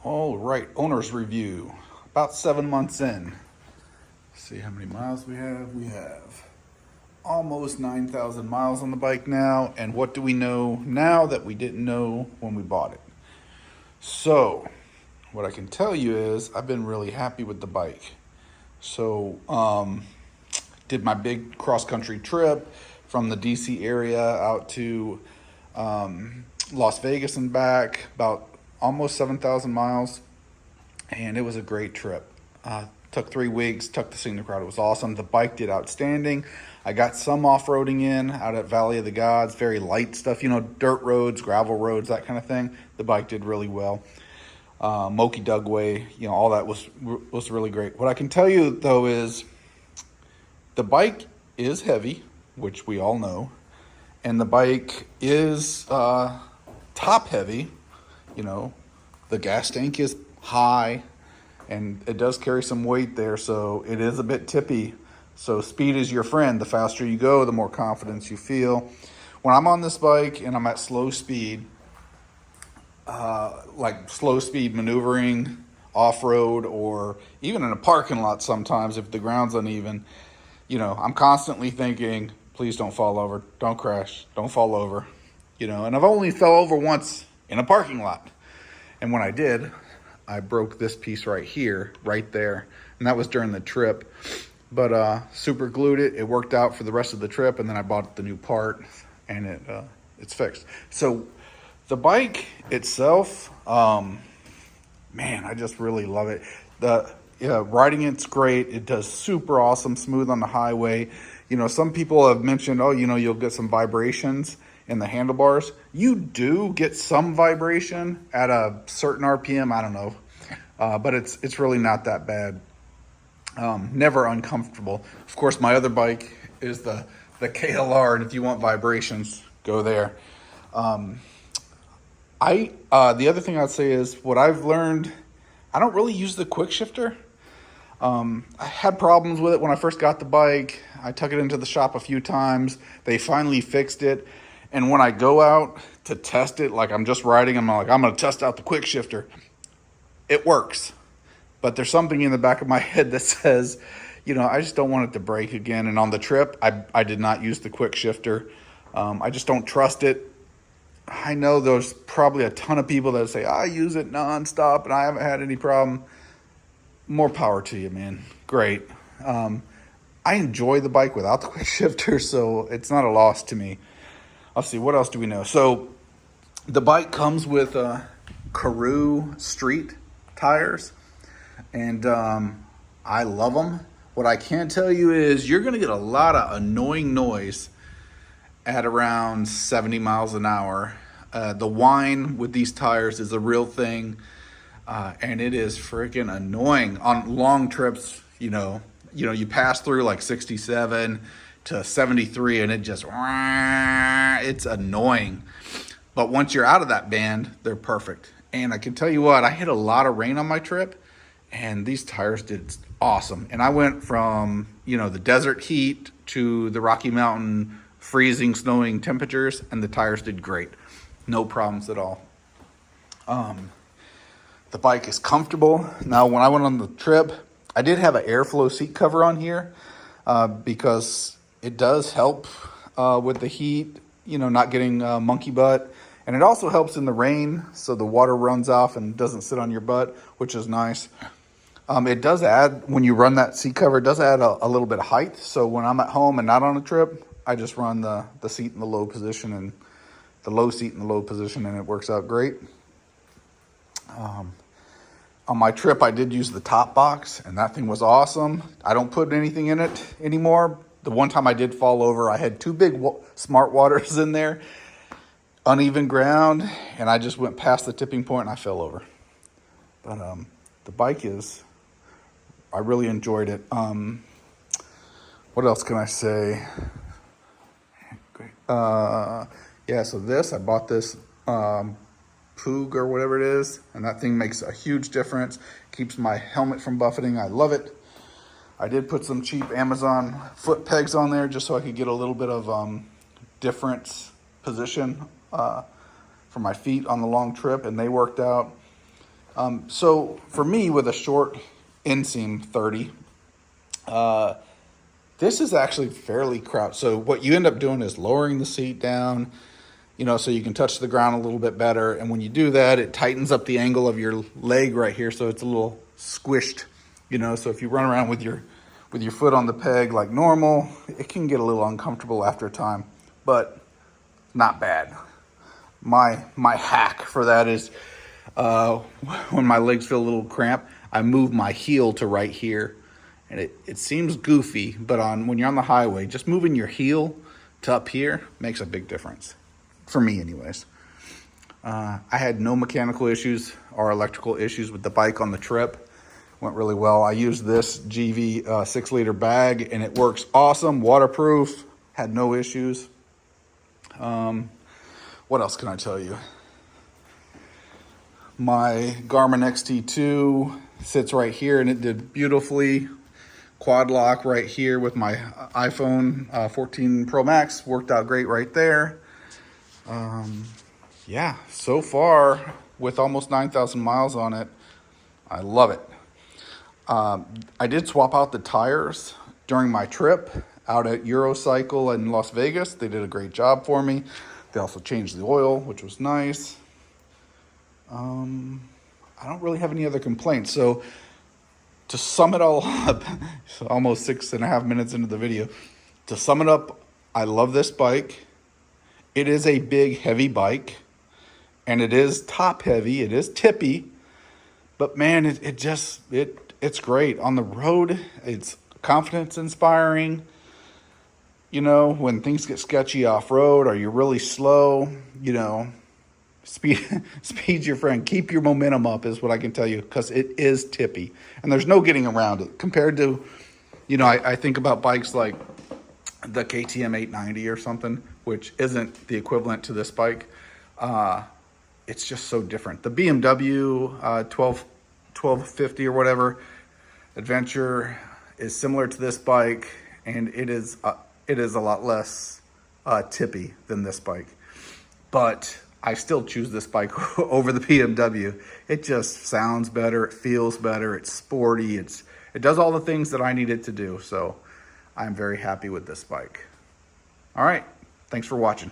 All right, owner's review. About 7 months in. Let's see how many miles we have. We have almost 9,000 miles on the bike now. And what do we know now that we didn't know when we bought it? So, what I can tell you is I've been really happy with the bike. So, did my big cross country trip from the DC area out to Las Vegas and back, about almost 7,000 miles, and it was a great trip. Took 3 weeks, took the scenic route. It was awesome. The bike did outstanding. I got some off-roading in out at Valley of the Gods, very light stuff, dirt roads, gravel roads, that kind of thing. The bike did really well. Moki Dugway, all that was really great. What I can tell you though is the bike is heavy, which we all know, and the bike is top heavy. The gas tank is high, and it does carry some weight there, so it is a bit tippy. So speed is your friend. The faster you go, the more confidence you feel. When I'm on this bike and I'm at slow speed, like slow speed maneuvering off-road, or even in a parking lot sometimes if the ground's uneven, I'm constantly thinking, please don't fall over, don't crash, don't fall over, and I've only fell over once in a parking lot. And when I did, I broke this piece right here, right there, and that was during the trip. But super glued it. It worked out for the rest of the trip, and then I bought the new part, and it's fixed. So the bike itself, man, I just really love it. Riding it's great. It does super awesome, smooth on the highway. Some people have mentioned, you'll get some vibrations in the handlebars. You do get some vibration at a certain RPM. I don't know, but it's really not that bad. Never uncomfortable. Of course, my other bike is the KLR, and if you want vibrations, go there. The other thing I'd say is what I've learned. I don't really use the quick shifter. I had problems with it when I first got the bike. I took it into the shop a few times. They finally fixed it. And when I go out to test it, like I'm just riding, I'm going to test out the quick shifter. It works. But there's something in the back of my head that says, I just don't want it to break again. And on the trip, I did not use the quick shifter. I just don't trust it. I know there's probably a ton of people that say, I use it nonstop and I haven't had any problem. More power to you, man. Great. I enjoy the bike without the quick shifter, so it's not a loss to me. Let's see, what else do we know? So the bike comes with Karoo street tires, and I love them. What I can tell you is you're going to get a lot of annoying noise at around 70 miles an hour. The whine with these tires is a real thing, and it is freaking annoying on long trips. You pass through like 67 to 73, and it's annoying. But once you're out of that band, they're perfect. And I can tell you what, I hit a lot of rain on my trip, and these tires did awesome. And I went from, the desert heat to the Rocky Mountain freezing, snowing temperatures, and the tires did great. No problems at all. The bike is comfortable. Now, when I went on the trip, I did have an airflow seat cover on here because it does help with the heat, not getting monkey butt. And it also helps in the rain, so the water runs off and doesn't sit on your butt, which is nice. It does add, when you run that seat cover, it does add a little bit of height. So when I'm at home and not on a trip, I just run the seat in the low position and the low seat in the low position, and it works out great. On my trip, I did use the top box, and that thing was awesome. I don't put anything in it anymore. The one time I did fall over, I had two big smart waters in there, uneven ground, and I just went past the tipping point and I fell over. But the bike I really enjoyed it. What else can I say? So I bought this Poog or whatever it is, and that thing makes a huge difference. Keeps my helmet from buffeting. I love it. I did put some cheap Amazon foot pegs on there just so I could get a little bit of different position for my feet on the long trip, and they worked out. So for me, with a short inseam 30, this is actually fairly crouched. So what you end up doing is lowering the seat down, so you can touch the ground a little bit better. And when you do that, it tightens up the angle of your leg right here, so it's a little squished. So if you run around with your foot on the peg like normal, it can get a little uncomfortable after a time, but not bad. My hack for that is when my legs feel a little cramped, I move my heel to right here. And it seems goofy, but when you're on the highway, just moving your heel to up here makes a big difference. For me anyways. I had no mechanical issues or electrical issues with the bike on the trip. Went really well. I used this GV 6-liter bag and it works awesome. Waterproof, had no issues. What else can I tell you? My Garmin XT2 sits right here and it did beautifully. Quad lock right here with my iPhone 14 Pro Max worked out great right there. Yeah, so far with almost 9,000 miles on it, I love it. I did swap out the tires during my trip out at Eurocycle in Las Vegas. They did a great job for me. They also changed the oil, which was nice. I don't really have any other complaints. So to sum it all up, so almost 6.5 minutes into the video, to sum it up, I love this bike. It is a big, heavy bike, and it is top heavy. It is tippy, but man, it's great on the road. It's confidence inspiring. When things get sketchy off road or you're really slow, speed your friend. Keep your momentum up is what I can tell you, because it is tippy and there's no getting around it compared to, I think about bikes like the KTM 890 or something, which isn't the equivalent to this bike. It's just so different. The BMW 1250 or whatever Adventure is similar to this bike, and it is a lot less tippy than this bike. But I still choose this bike over the BMW. It just sounds better, it feels better, it's sporty, it does all the things that I need it to do. So I'm very happy with this bike. All right, thanks for watching.